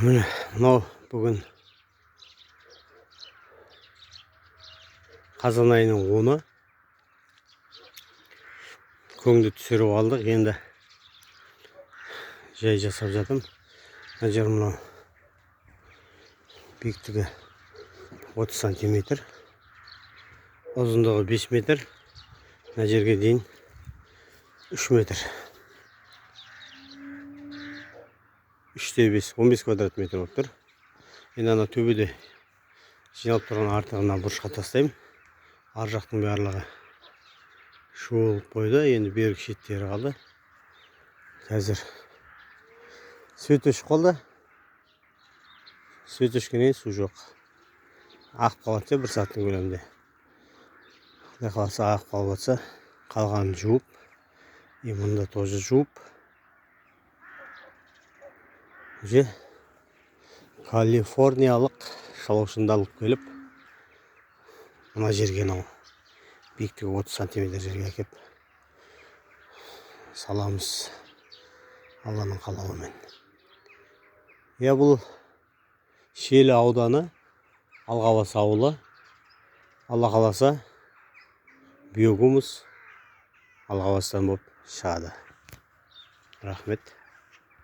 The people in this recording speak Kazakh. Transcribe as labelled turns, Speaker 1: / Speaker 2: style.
Speaker 1: Міне мынау бүгін қазан айының 10-ы. Көңді түсіріп алдық. Енді жай жасап жатым. Мына жер мынау биіктігі 30 сантиметр, ұзындығы 5 метр, мына жерге дейін 3 метр. 3-5, 15 квадрат метр болып тұр. Енді ана төбеде жиналып тұрған артығына бұрышқа тастаймын. Ар жақтың барлығы шу болып қойды. Енді бергі шеттері қалды. Қазір свет өшіп қалды. Свет өшкеннен су жоқ. Ағып қалады бір сағаттың көлемінде. Құдай қаласа ағып қалып жатса, қалғанын жуып, мұнда тоже жуып, же калифорниялық шалаушынды алып келіп, мына жерге биіктігі 30 сантиметр жерге әкеп саламыз, Алланың қалауымен. Бұл Шиелі ауданы, Алғабас ауылы. Алла қаласа биогумус Алғабастан болып шығады. Рахмет.